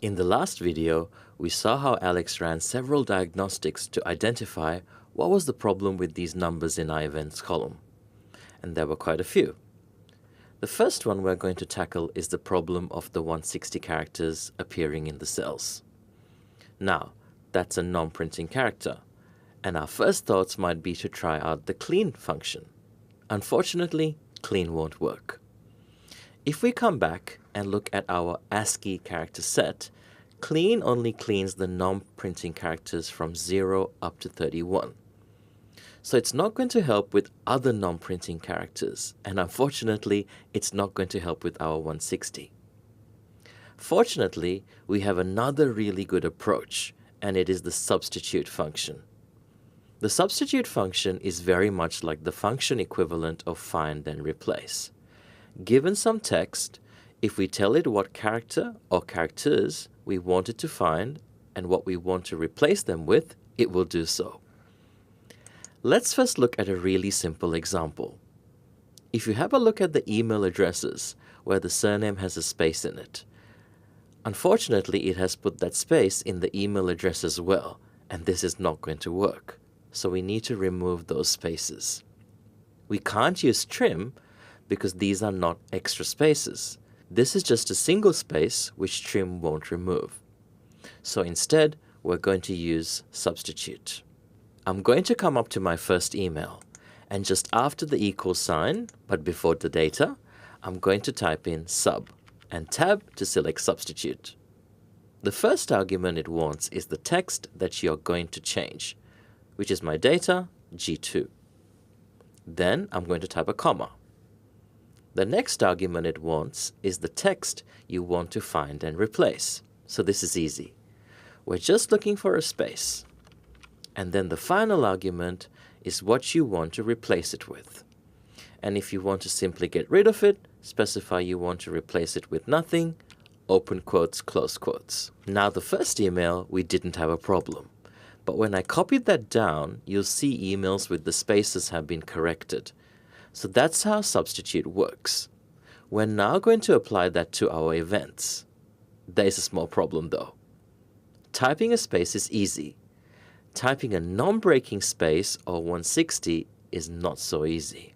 In the last video, we saw how Alex ran several diagnostics to identify what was the problem with these numbers in our events column. And there were quite a few. The first one we're going to tackle is the problem of the 160 characters appearing in the cells. Now, that's a non-printing character, and our first thoughts might be to try out the clean function. Unfortunately, clean won't work. If we come back and look at our ASCII character set, clean only cleans the non-printing characters from 0 up to 31. So it's not going to help with other non-printing characters, and unfortunately, it's not going to help with our 160. Fortunately, we have another really good approach, and it is the substitute function. The substitute function is very much like the function equivalent of find and replace. Given some text, if we tell it what character or characters we want it to find and what we want to replace them with, it will do so. Let's first look at a really simple example. If you have a look at the email addresses where the surname has a space in it, unfortunately it has put that space in the email address as well, and this is not going to work. So we need to remove those spaces. We can't use trim because these are not extra spaces. This is just a single space which trim won't remove. So instead, we're going to use substitute. I'm going to come up to my first email, and just after the equal sign, but before the data, I'm going to type in sub and tab to select substitute. The first argument it wants is the text that you're going to change, which is my data, G2. Then I'm going to type a comma. The next argument it wants is the text you want to find and replace. So this is easy. We're just looking for a space. And then the final argument is what you want to replace it with. And if you want to simply get rid of it, specify you want to replace it with nothing, open quotes, close quotes. Now the first email, we didn't have a problem. But when I copied that down, you'll see emails with the spaces have been corrected. So that's how substitute works. We're now going to apply that to our events. There is a small problem though. Typing a space is easy. Typing a non-breaking space or 160 is not so easy.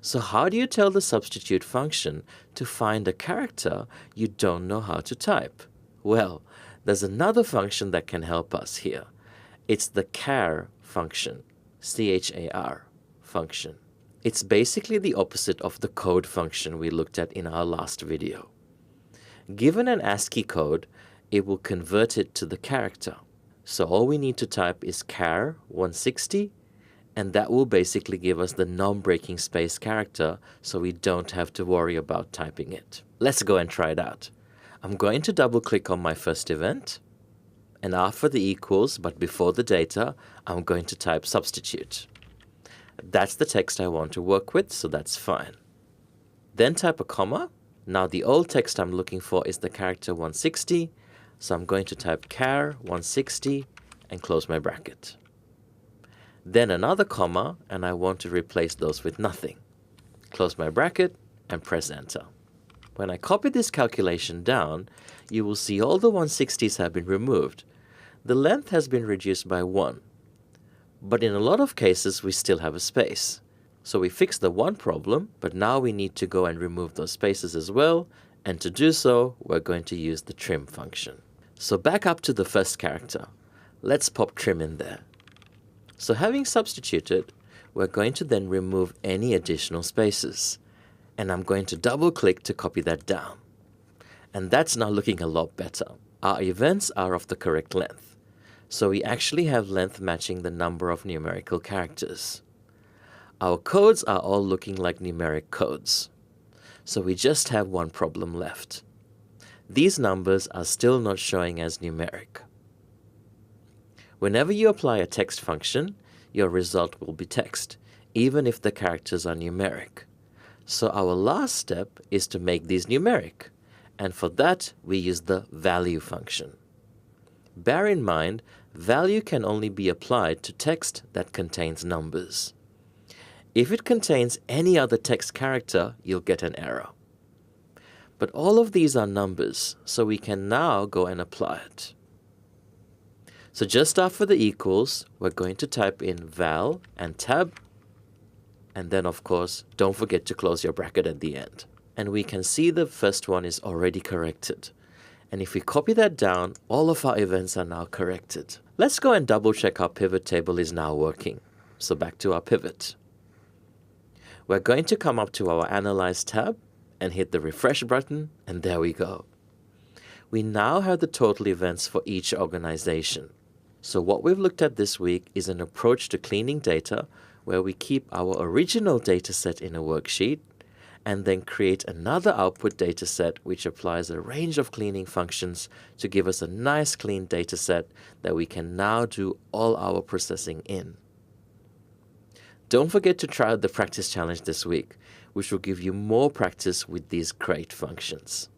So how do you tell the substitute function to find a character you don't know how to type? Well, there's another function that can help us here. It's the CHAR function, CHAR function. It's basically the opposite of the code function we looked at in our last video. Given an ASCII code, it will convert it to the character. So all we need to type is char 160, and that will basically give us the non-breaking space character, so we don't have to worry about typing it. Let's go and try it out. I'm going to double-click on my first event, and after the equals, but before the data, I'm going to type substitute. That's the text I want to work with, so that's fine. Then type a comma. Now the old text I'm looking for is the character 160, so I'm going to type char 160 and close my bracket. Then another comma, and I want to replace those with nothing. Close my bracket and press enter. When I copy this calculation down, you will see all the 160s have been removed. The length has been reduced by 1. But in a lot of cases, we still have a space. So we fixed the one problem, but now we need to go and remove those spaces as well. And to do so, we're going to use the trim function. So back up to the first character. Let's pop trim in there. So having substituted, we're going to then remove any additional spaces. And I'm going to double click to copy that down. And that's now looking a lot better. Our events are of the correct length. So we actually have length matching the number of numerical characters. Our codes are all looking like numeric codes. So we just have one problem left. These numbers are still not showing as numeric. Whenever you apply a text function, your result will be text, even if the characters are numeric. So our last step is to make these numeric, and for that we use the value function. Bear in mind, value can only be applied to text that contains numbers. If it contains any other text character, you'll get an error. But all of these are numbers, so we can now go and apply it. So just after the equals, we're going to type in val and tab, and then of course, don't forget to close your bracket at the end. And we can see the first one is already corrected. And if we copy that down, all of our events are now corrected. Let's go and double check our pivot table is now working. So back to our pivot. We're going to come up to our Analyze tab and hit the refresh button, and there we go. We now have the total events for each organization. So what we've looked at this week is an approach to cleaning data where we keep our original dataset in a worksheet and then create another output dataset which applies a range of cleaning functions to give us a nice clean dataset that we can now do all our processing in. Don't forget to try out the practice challenge this week, which will give you more practice with these great functions.